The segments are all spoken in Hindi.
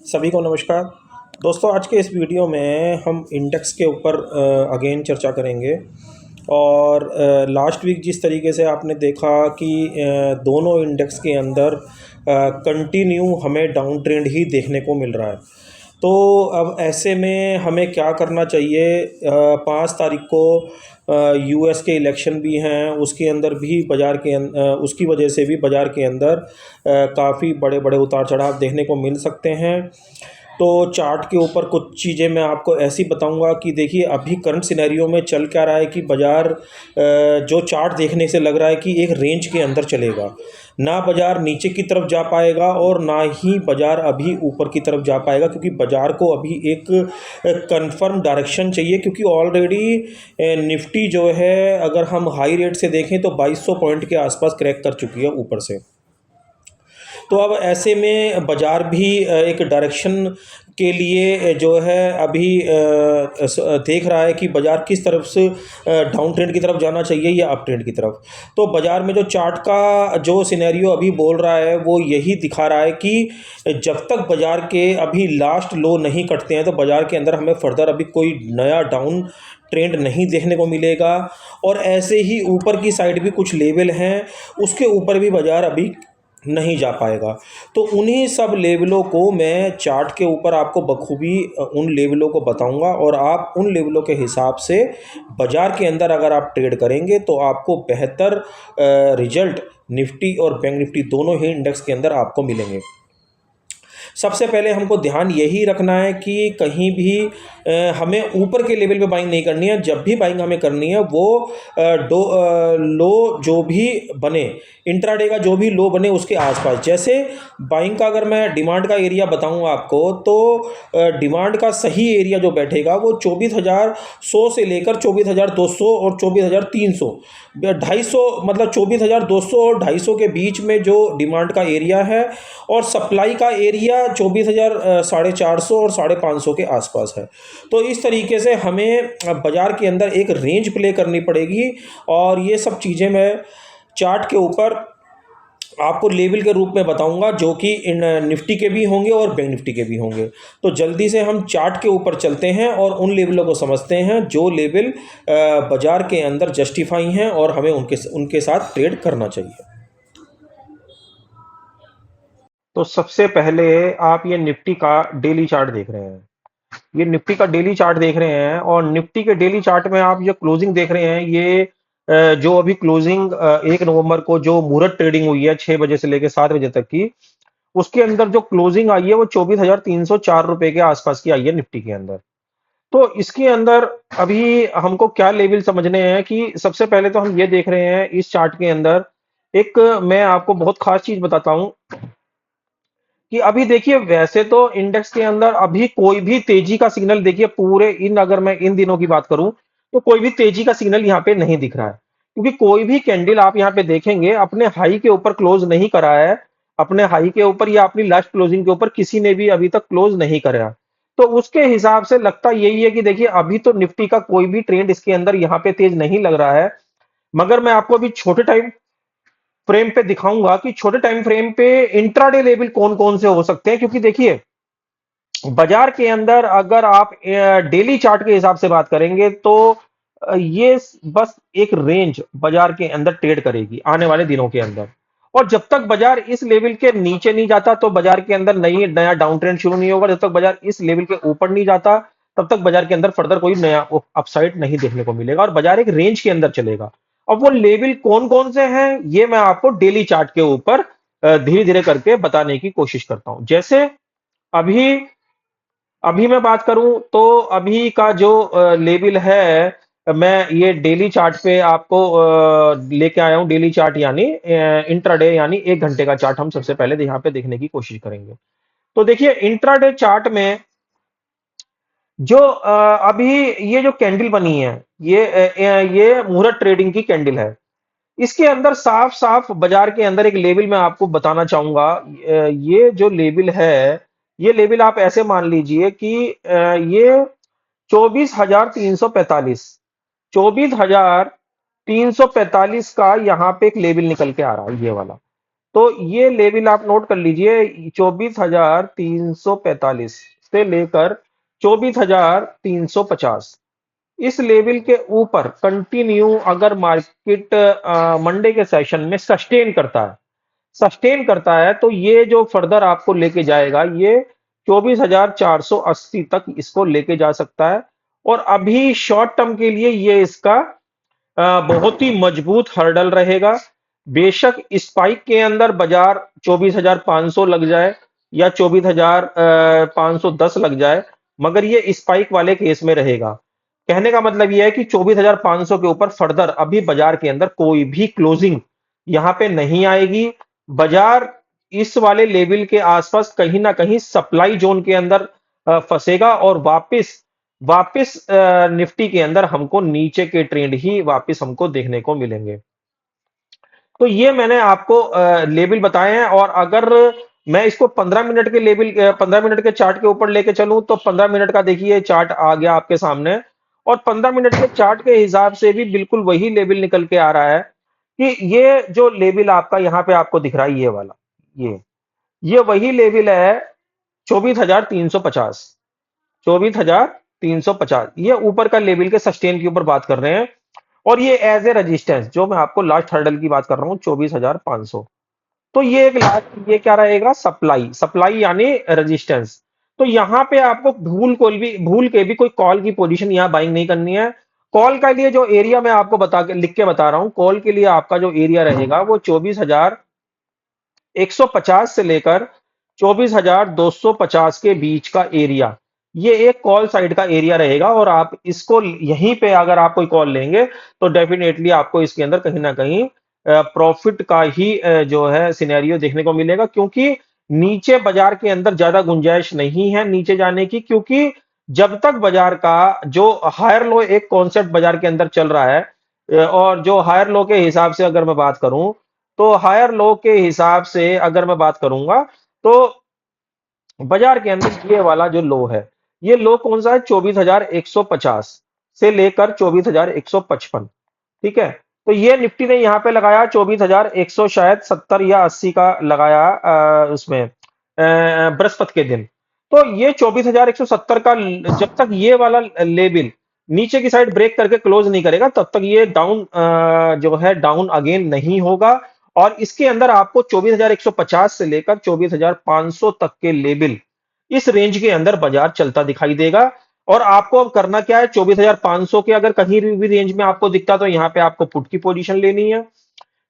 सभी को नमस्कार दोस्तों। आज के इस वीडियो में हम इंडेक्स के ऊपर अगेन चर्चा करेंगे। और लास्ट वीक जिस तरीके से आपने देखा कि दोनों इंडेक्स के अंदर कंटिन्यू हमें डाउन ट्रेंड ही देखने को मिल रहा है। तो अब ऐसे में हमें क्या करना चाहिए? 5 तारीख को यूएस के इलेक्शन भी हैं, उसके अंदर भी उसकी वजह से भी बाज़ार के अंदर काफ़ी बड़े बड़े उतार चढ़ाव देखने को मिल सकते हैं। तो चार्ट के ऊपर कुछ चीज़ें मैं आपको ऐसी बताऊंगा कि देखिए अभी करंट सिनेरियो में चल क्या रहा है कि बाज़ार जो चार्ट देखने से लग रहा है कि एक रेंज के अंदर चलेगा। ना बाज़ार नीचे की तरफ जा पाएगा और ना ही बाज़ार अभी ऊपर की तरफ जा पाएगा, क्योंकि बाज़ार को अभी एक कंफर्म डायरेक्शन चाहिए। क्योंकि ऑलरेडी निफ्टी जो है, अगर हम हाई रेट से देखें तो 2200 पॉइंट के आसपास क्रैक कर चुकी है ऊपर से। तो अब ऐसे में बाज़ार भी एक डायरेक्शन के लिए जो है अभी देख रहा है कि बाज़ार किस तरफ से डाउन ट्रेंड की तरफ जाना चाहिए या अप ट्रेंड की तरफ। तो बाज़ार में जो चार्ट का जो सिनेरियो अभी बोल रहा है वो यही दिखा रहा है कि जब तक बाज़ार के अभी लास्ट लो नहीं कटते हैं तो बाज़ार के अंदर हमें फर्दर अभी कोई नया डाउन ट्रेंड नहीं देखने को मिलेगा। और ऐसे ही ऊपर की साइड भी कुछ लेवल हैं, उसके ऊपर भी बाज़ार अभी नहीं जा पाएगा। तो उन्हीं सब लेवलों को मैं चार्ट के ऊपर आपको बखूबी उन लेवलों को बताऊंगा, और आप उन लेवलों के हिसाब से बाज़ार के अंदर अगर आप ट्रेड करेंगे तो आपको बेहतर रिजल्ट निफ्टी और बैंक निफ्टी दोनों ही इंडेक्स के अंदर आपको मिलेंगे। सबसे पहले हमको ध्यान यही रखना है कि कहीं भी हमें ऊपर के लेवल पे बाइंग नहीं करनी है। जब भी बाइंग हमें करनी है वो लो जो भी बने, इंट्राडे का जो भी लो बने उसके आसपास। जैसे बाइंग का अगर मैं डिमांड का एरिया बताऊं आपको, तो डिमांड का सही एरिया जो बैठेगा वो 24,100 से लेकर 24,200 और 24,300, 250, मतलब 24,200 और 250 के बीच में जो डिमांड का एरिया है, और सप्लाई का एरिया 24,450 और 550 के आसपास है। तो इस तरीके से हमें बाज़ार के अंदर एक रेंज प्ले करनी पड़ेगी, और ये सब चीज़ें मैं चार्ट के ऊपर आपको लेवल के रूप में बताऊंगा, जो कि निफ्टी के भी होंगे और बैंक निफ्टी के भी होंगे। तो जल्दी से हम चार्ट के ऊपर चलते हैं और उन लेवलों को समझते हैं जो लेवल बाज़ार के अंदर जस्टिफाई हैं और हमें उनके साथ ट्रेड करना चाहिए। तो सबसे पहले आप ये निफ्टी का डेली चार्ट देख रहे हैं। ये निफ्टी का डेली चार्ट देख रहे हैं, और निफ्टी के डेली चार्ट में आप जो क्लोजिंग देख रहे हैं, ये जो अभी क्लोजिंग 1 नवंबर को जो मुहूर्त ट्रेडिंग हुई है 6 बजे से लेकर 7 बजे तक की, उसके अंदर जो क्लोजिंग आई है वो 24,304 रुपए के आसपास की आई है निफ्टी के अंदर। तो इसके अंदर अभी हमको क्या लेवल समझने हैं कि सबसे पहले तो हम ये देख रहे हैं इस चार्ट के अंदर, एक मैं आपको बहुत खास चीज बताता हूं कि अभी देखिए, वैसे तो इंडेक्स के अंदर अभी कोई भी तेजी का सिग्नल, देखिए पूरे अगर मैं इन दिनों की बात करूं तो कोई भी तेजी का सिग्नल यहां पे नहीं दिख रहा है। क्योंकि कोई भी कैंडल आप यहां पे देखेंगे अपने हाई के ऊपर क्लोज नहीं करा है, अपने हाई के ऊपर या अपनी लास्ट क्लोजिंग के ऊपर किसी ने भी अभी तक क्लोज नहीं करा। तो उसके हिसाब से लगता यही है कि देखिए अभी तो निफ्टी का कोई भी ट्रेंड इसके अंदर यहाँ पे तेज नहीं लग रहा है। मगर मैं आपको अभी छोटे टाइम फ्रेम पे दिखाऊंगा कि छोटे टाइम फ्रेम पे इंट्राडे लेवल कौन कौन से हो सकते हैं। क्योंकि देखिए बाजार के अंदर अगर आप डेली चार्ट के हिसाब से बात करेंगे तो ये बस एक रेंज बाजार के अंदर ट्रेड करेगी आने वाले दिनों के अंदर। और जब तक बाजार इस लेवल के नीचे नहीं जाता तो बाजार के अंदर नया डाउन ट्रेंड शुरू नहीं होगा। जब तक बाजार इस लेवल के ऊपर नहीं जाता तब तक बाजार के अंदर फर्दर कोई नया अपसाइड नहीं देखने को मिलेगा, और बाजार एक रेंज के अंदर चलेगा। अब वो लेवल कौन कौन से हैं ये मैं आपको डेली चार्ट के ऊपर धीरे धीरे करके बताने की कोशिश करता हूं। जैसे अभी अभी मैं बात करूं तो अभी का जो लेवल है, मैं ये डेली चार्ट पे आपको लेके आया हूं। डेली चार्ट यानी इंट्राडे यानी 1 घंटे का चार्ट हम सबसे पहले यहाँ पे देखने की कोशिश करेंगे। तो देखिए इंट्राडे चार्ट में जो अभी ये जो कैंडल बनी है, ये मुहूर्त ट्रेडिंग की कैंडल है। इसके अंदर साफ साफ बाजार के अंदर एक लेवल मैं आपको बताना चाहूंगा। ये जो लेवल है, ये लेवल आप ऐसे मान लीजिए कि ये 24,345, 24,345 का यहां पे एक लेवल निकल के आ रहा है, ये वाला। तो ये लेवल आप नोट कर लीजिए, 24,345 से लेकर 24,350। इस लेवल के ऊपर कंटिन्यू अगर मार्केट मंडे के सेशन में सस्टेन करता है तो ये जो फर्दर आपको लेके जाएगा, ये 24,480 तक इसको लेके जा सकता है। और अभी शॉर्ट टर्म के लिए ये इसका बहुत ही मजबूत हर्डल रहेगा। बेशक स्पाइक के अंदर बाजार 24,500 लग जाए या 24,510 लग जाए, मगर ये स्पाइक वाले केस में रहेगा। कहने का मतलब यह है कि 24,500 के ऊपर फर्दर अभी बाजार के अंदर कोई भी क्लोजिंग यहां पे नहीं आएगी। बाजार इस वाले लेवल के आसपास कहीं ना कहीं सप्लाई जोन के अंदर फंसेगा और वापस वापस निफ्टी के अंदर हमको नीचे के ट्रेंड ही वापस हमको देखने को मिलेंगे। तो ये मैंने आपको लेवल बताए हैं। और अगर मैं इसको 15 मिनट के लेवल 15 मिनट के चार्ट के ऊपर लेके चलूं तो 15 मिनट का देखिए चार्ट आ गया आपके सामने। और 15 मिनट के चार्ट के हिसाब से भी बिल्कुल वही लेवल निकल के आ रहा है कि ये जो लेवल आपका यहाँ पे आपको दिख रहा है, ये वाला, ये वही लेवल है, 24,350। 24,350 ये ऊपर का लेवल के सस्टेन के ऊपर बात कर रहे हैं। और ये एज ए रेजिस्टेंस जो मैं आपको लास्ट हर्डल की बात कर रहा हूं, 24,500। तो ये एक लास्ट, ये क्या रहेगा, सप्लाई सप्लाई यानी रेजिस्टेंस। तो यहां पे आपको भूल के भी कोई कॉल की पोजीशन यहां बाइंग नहीं करनी है। कॉल के लिए जो एरिया मैं आपको बता के लिख के बता रहा हूं, कॉल के लिए आपका जो एरिया रहेगा वो 24,150 से लेकर 24,250 के बीच का एरिया, ये एक कॉल साइड का एरिया रहेगा। और आप इसको यहीं पे अगर आप कोई कॉल लेंगे तो डेफिनेटली आपको इसके अंदर कहीं ना कहीं प्रॉफिट का ही जो है सिनेरियो देखने को मिलेगा, क्योंकि नीचे बाजार के अंदर ज्यादा गुंजाइश नहीं है नीचे जाने की। क्योंकि जब तक बाजार का जो हायर लो, एक कॉन्सेप्ट बाजार के अंदर चल रहा है, और जो हायर लो के हिसाब से अगर मैं बात करूं, तो हायर लो के हिसाब से अगर मैं बात करूंगा तो बाजार के अंदर ये वाला जो लो है, ये लो कौन सा है, 24,150 से लेकर 24,155। ठीक है। तो ये निफ्टी ने यहां पे लगाया 24,100, शायद 70 या 80 का लगाया उसमें बृहस्पति के दिन। तो ये 24,170 का जब तक ये वाला लेवल नीचे की साइड ब्रेक करके क्लोज नहीं करेगा तब तक ये डाउन जो है डाउन अगेन नहीं होगा। और इसके अंदर आपको 24,150 से लेकर 24,500 तक के लेवल, इस रेंज के अंदर बाजार चलता दिखाई देगा। और आपको अब करना क्या है, 24,500 के अगर कहीं भी रेंज में आपको दिखता तो यहां पे आपको पुट की पोजीशन लेनी है।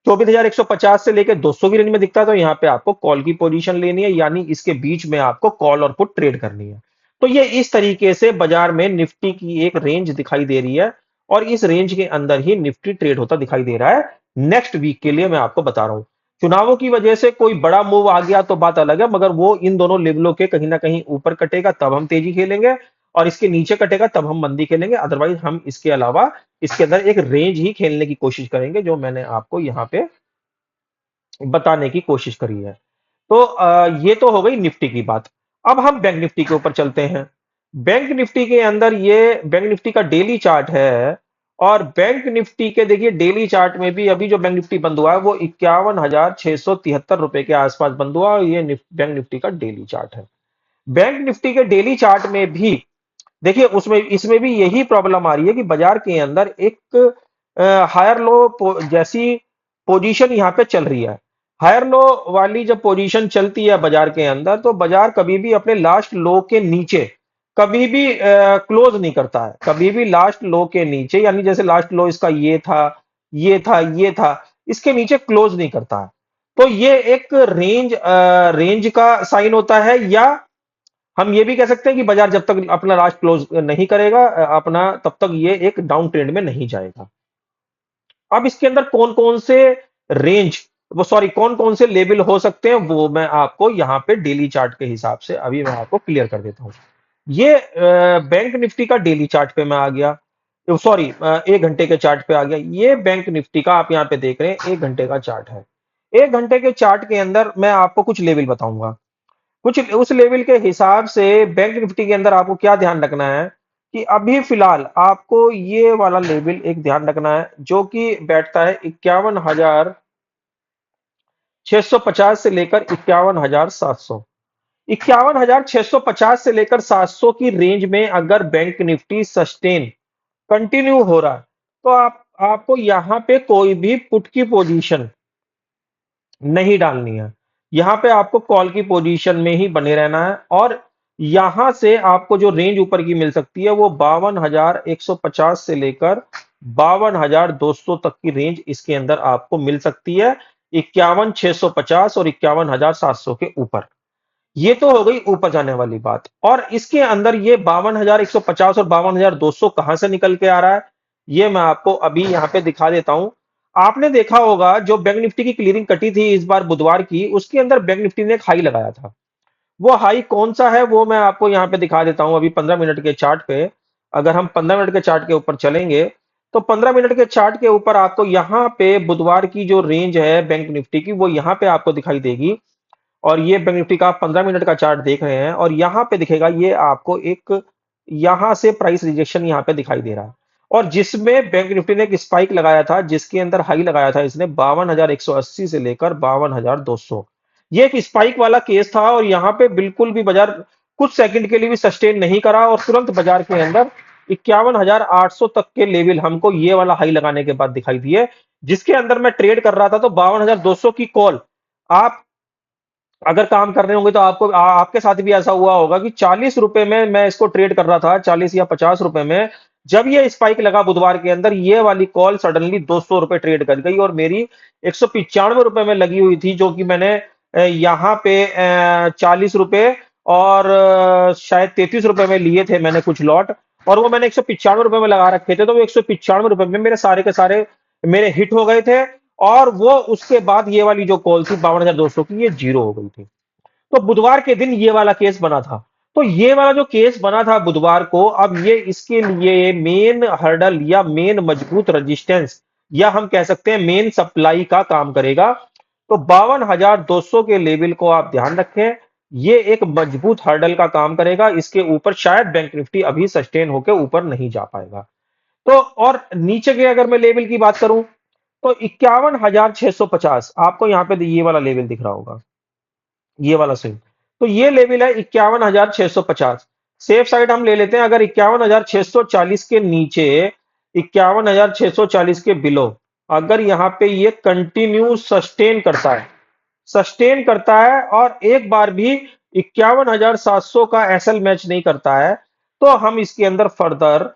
24,150 से लेकर 200 की रेंज में दिखता तो यहां पे आपको कॉल की पोजीशन लेनी है, यानी इसके बीच में आपको कॉल और पुट ट्रेड करनी है। तो ये इस तरीके से बाजार में निफ्टी की एक रेंज दिखाई दे रही है। और इस रेंज के अंदर ही निफ्टी ट्रेड होता दिखाई दे रहा है। नेक्स्ट वीक के लिए मैं आपको बता रहा हूं, चुनावों की वजह से कोई बड़ा मूव आ गया तो बात अलग है, मगर वो इन दोनों लेवलों के कहीं ना कहीं ऊपर कटेगा तब हम तेजी खेलेंगे, और इसके नीचे कटेगा तब हम मंदी खेलेंगे। अदरवाइज हम इसके अलावा इसके अंदर एक रेंज ही खेलने की कोशिश करेंगे, जो मैंने आपको यहाँ पे बताने की कोशिश करी है। तो ये तो हो गई निफ्टी की बात। अब हम बैंक निफ्टी के ऊपर चलते हैं। बैंक निफ्टी के अंदर ये बैंक निफ्टी का डेली चार्ट है। और बैंक निफ्टी के देखिए डेली चार्ट में भी अभी जो बैंक निफ्टी बंद हुआ है वो 51,673 रुपए के आसपास बंद हुआ, और ये बैंक निफ्टी का डेली चार्ट है। बैंक निफ्टी के डेली चार्ट में भी देखिए उसमें इसमें भी यही प्रॉब्लम आ रही है कि बाजार के अंदर एक हायर लो जैसी पोजीशन यहाँ पे चल रही है। हायर लो वाली जब पोजीशन चलती है बाजार के अंदर, तो बाजार कभी भी अपने लास्ट लो के नीचे कभी भी क्लोज नहीं करता है, कभी भी लास्ट लो के नीचे, यानी जैसे लास्ट लो इसका ये था, ये था, ये था, इसके नीचे क्लोज नहीं करता है। तो ये एक रेंज का साइन होता है, या हम ये भी कह सकते हैं कि बाजार जब तक अपना लास्ट क्लोज नहीं करेगा अपना, तब तक ये एक डाउन ट्रेंड में नहीं जाएगा। अब इसके अंदर कौन कौन से रेंज, वो सॉरी कौन कौन से लेवल हो सकते हैं, वो मैं आपको यहाँ पे डेली चार्ट के हिसाब से अभी मैं आपको क्लियर कर देता हूँ। ये बैंक निफ्टी का डेली चार्ट पे मैं आ गया, सॉरी 1 घंटे के चार्ट पे आ गया। ये बैंक निफ्टी का आप यहाँ पे देख रहे हैं 1 घंटे का चार्ट है। 1 घंटे के चार्ट के अंदर मैं आपको कुछ लेवल बताऊंगा। कुछ उस लेवल के हिसाब से बैंक निफ्टी के अंदर आपको क्या ध्यान रखना है कि अभी फिलहाल आपको ये वाला लेवल एक ध्यान रखना है, जो कि बैठता है 51,000 650 से लेकर 51,700, 51,650 से लेकर 700 की रेंज में अगर बैंक निफ्टी सस्टेन कंटिन्यू हो रहा है, तो आपको यहां पे कोई भी पुट की पोजीशन नहीं डालनी है। यहां पे आपको कॉल की पोजीशन में ही बने रहना है, और यहां से आपको जो रेंज ऊपर की मिल सकती है वो 52,150 से लेकर 52,200 तक की रेंज इसके अंदर आपको मिल सकती है, 51,650 और 51,700 के ऊपर। ये तो हो गई ऊपर जाने वाली बात। और इसके अंदर ये 52,150 और 52,200 कहां से निकल के आ रहा है, ये मैं आपको अभी यहां पे दिखा देता हूं। आपने देखा होगा जो बैंक निफ्टी की क्लियरिंग कटी थी इस बार बुधवार की, उसके अंदर बैंक निफ्टी ने एक हाई लगाया था। वो हाई कौन सा है वो मैं आपको यहां पे दिखा देता हूं, अभी 15 मिनट के चार्ट पे। अगर हम 15 मिनट के चार्ट के ऊपर चलेंगे, तो 15 मिनट के चार्ट के ऊपर आपको यहां पे बुधवार की जो रेंज है बैंक निफ्टी की, वो यहां पे आपको दिखाई देगी। और ये बैंक निफ्टी का आप 15 मिनट का चार्ट देख रहे हैं, और यहां पे दिखेगा ये आपको एक यहां से प्राइस रिजेक्शन यहां पे दिखाई दे रहा है। और जिसमें बैंक निफ्टी ने एक स्पाइक लगाया था, जिसके अंदर हाई लगाया था इसने 52,180 से लेकर 52,200। ये एक स्पाइक वाला केस था, और यहां पे बिल्कुल भी बाजार कुछ सेकंड के लिए भी सस्टेन नहीं करा, और तुरंत बाजार के अंदर 51,800 तक के लेवल हमको ये वाला हाई लगाने के बाद दिखाई दिए, जिसके अंदर मैं ट्रेड कर रहा था। तो 52,200 की कॉल आप अगर काम कर रहे होंगे तो आपके साथ भी ऐसा हुआ होगा कि 40 रुपए में मैं इसको ट्रेड कर रहा था, 40 या 50 रुपए में। जब ये स्पाइक लगा बुधवार के अंदर, ये वाली कॉल सडनली 200 रुपए ट्रेड कर गई, और मेरी 195 रुपए में लगी हुई थी, जो कि मैंने यहाँ पे 40 रुपए और शायद 33 रुपए में लिए थे मैंने कुछ लॉट। और वो मैंने 195 रुपए में लगा रखे थे, तो वो 195 रुपए में मेरे सारे के सारे मेरे हिट हो गए थे। और वो उसके बाद ये वाली जो कॉल थी 52,200 की, ये जीरो हो गई थी। तो बुधवार के दिन ये वाला केस बना था। तो ये वाला जो केस बना था बुधवार को, अब ये इसके लिए मेन हर्डल या मेन मजबूत रेजिस्टेंस, या हम कह सकते हैं मेन सप्लाई का काम करेगा। तो 52,200 के लेवल को आप ध्यान रखें, ये एक मजबूत हर्डल का काम करेगा। इसके ऊपर शायद बैंक निफ्टी अभी सस्टेन होकर ऊपर नहीं जा पाएगा। तो और नीचे के अगर मैं लेवल की बात करूं, तो 51,650 आपको यहां पे ये वाला लेवल दिख रहा होगा, ये वाला स्विंग। तो ये लेवल है 51,650। सेफ साइड हम ले लेते हैं, अगर 51,640 के नीचे, 51,640 के बिलो अगर यहां पे ये कंटिन्यू सस्टेन करता है और एक बार भी 51,700 का एसएल मैच नहीं करता है, तो हम इसके अंदर फर्दर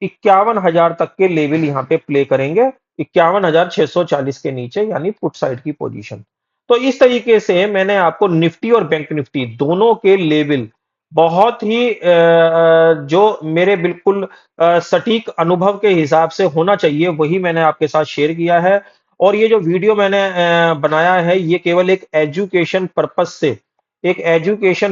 51,000 तक के लेवल यहां पे प्ले करेंगे, 51,640 के नीचे, यानी पुट साइड की पोजीशन। तो इस तरीके से मैंने आपको निफ्टी और बैंक निफ्टी दोनों के लेवल बहुत ही जो मेरे बिल्कुल सटीक अनुभव के हिसाब से होना चाहिए, वही मैंने आपके साथ शेयर किया है। और ये जो वीडियो मैंने बनाया है, ये केवल एक एजुकेशन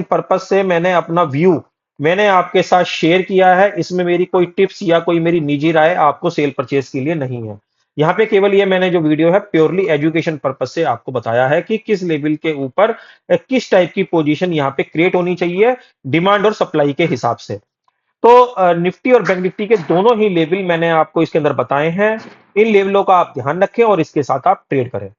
पर्पस से मैंने अपना व्यू मैंने आपके साथ शेयर किया है। इसमें मेरी कोई टिप्स या कोई मेरी निजी राय आपको सेल परचेज के लिए नहीं है। यहाँ पे केवल ये मैंने जो वीडियो है प्योरली एजुकेशन पर्पस से आपको बताया है कि किस लेवल के ऊपर किस टाइप की पोजीशन यहाँ पे क्रिएट होनी चाहिए, डिमांड और सप्लाई के हिसाब से। तो निफ्टी और बैंक निफ्टी के दोनों ही लेवल मैंने आपको इसके अंदर बताए हैं। इन लेवलों का आप ध्यान रखें और इसके साथ आप ट्रेड करें।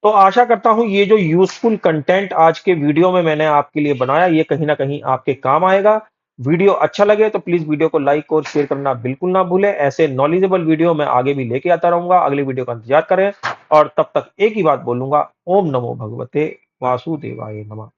तो आशा करता हूं ये जो यूजफुल कंटेंट आज के वीडियो में मैंने आपके लिए बनाया, ये कहीं ना कहीं आपके काम आएगा। वीडियो अच्छा लगे तो प्लीज वीडियो को लाइक और शेयर करना बिल्कुल ना भूलें। ऐसे नॉलेजेबल वीडियो मैं आगे भी लेके आता रहूंगा। अगली वीडियो का इंतजार करें, और तब तक एक ही बात बोलूंगा, ओम नमो भगवते वासुदेवाय नमः।